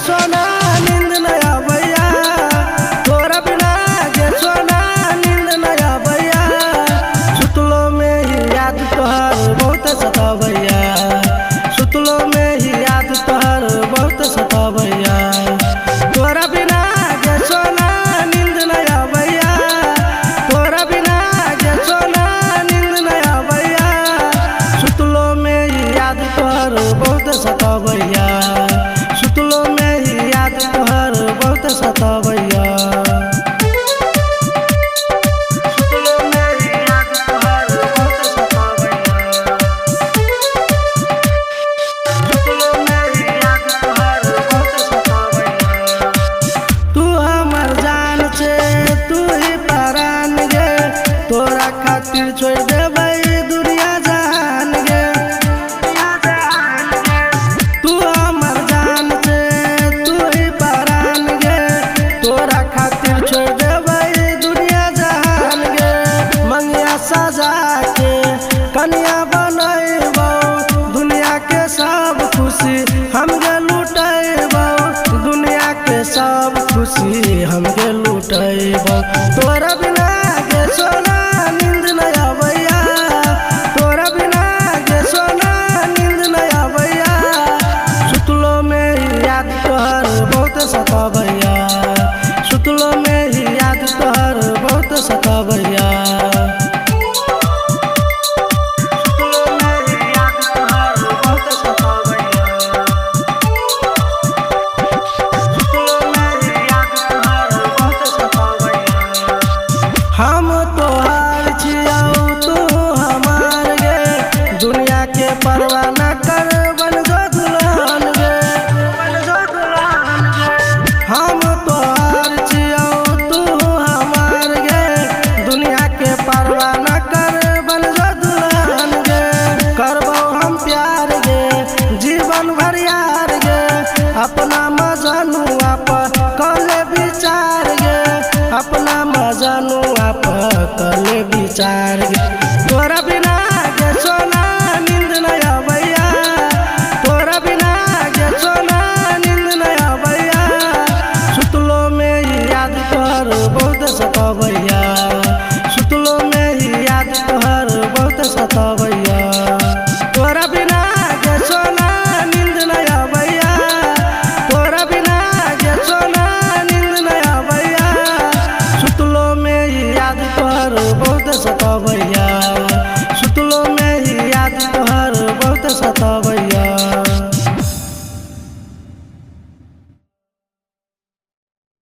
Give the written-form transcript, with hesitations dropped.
सोना नींद नया भैया, तोरा बिना गे सोना नींद नया भैया, सुतलो में ही याद तोहर बहुत सतावैया, सुतलो में ही याद तोहर बहुत सतावैया, तोरा बिना गे सोना नींद नया भैया, तोरा बिना गे सोना नींद नया भैया, सुतलो में ही याद तोहर बहुत सतावैया, सुतलो में ही याद तोहर बहुत सतावैया, सुतलो में ही याद तोहर बहुत सतावैया, सुतलो में ही याद तोहर बहुत सतावैया। तू हमर जान छे तू ही परान गे, तोरा खातिर छोड़ देबै दुनिया जहान गे, तू हमर जान छे तू ही परान गे, तोरा खातिर छोड़ देबै दुनिया जहान गे, मंगिया सजा के कन्या बनैबौ, दुनिया के सब खुशी हम गे लुटैबौ, दुनिया के सब खुशी हम गे लुटैबौ, तोरा बिना गे सोना नींद नया भैया, तोरा बिना गे सोना नींद नया भैया, सुतलो में ही याद तोहर बहुत सतावैया, सुतलो में ही याद तोहर बहुत सतावैया, सुतलो में ही याद तोहर बहुत सतावैया, सुतलो में ही याद तोहर बहुत सतावैया। हम तोहार छियौ तू हमार गे, दुनिया के परवाह न कर बन जो दुल्हन गे, हम तोहार छियौ तू हमार गे, दुनिया के परवाह न कर बन जो दुल्हन गे, करबौ हम प्यार गे जीवन भर यार गे, अपना मजनुआ पर कले विचार गे, अपना मजनुआ पर कले विचार गे,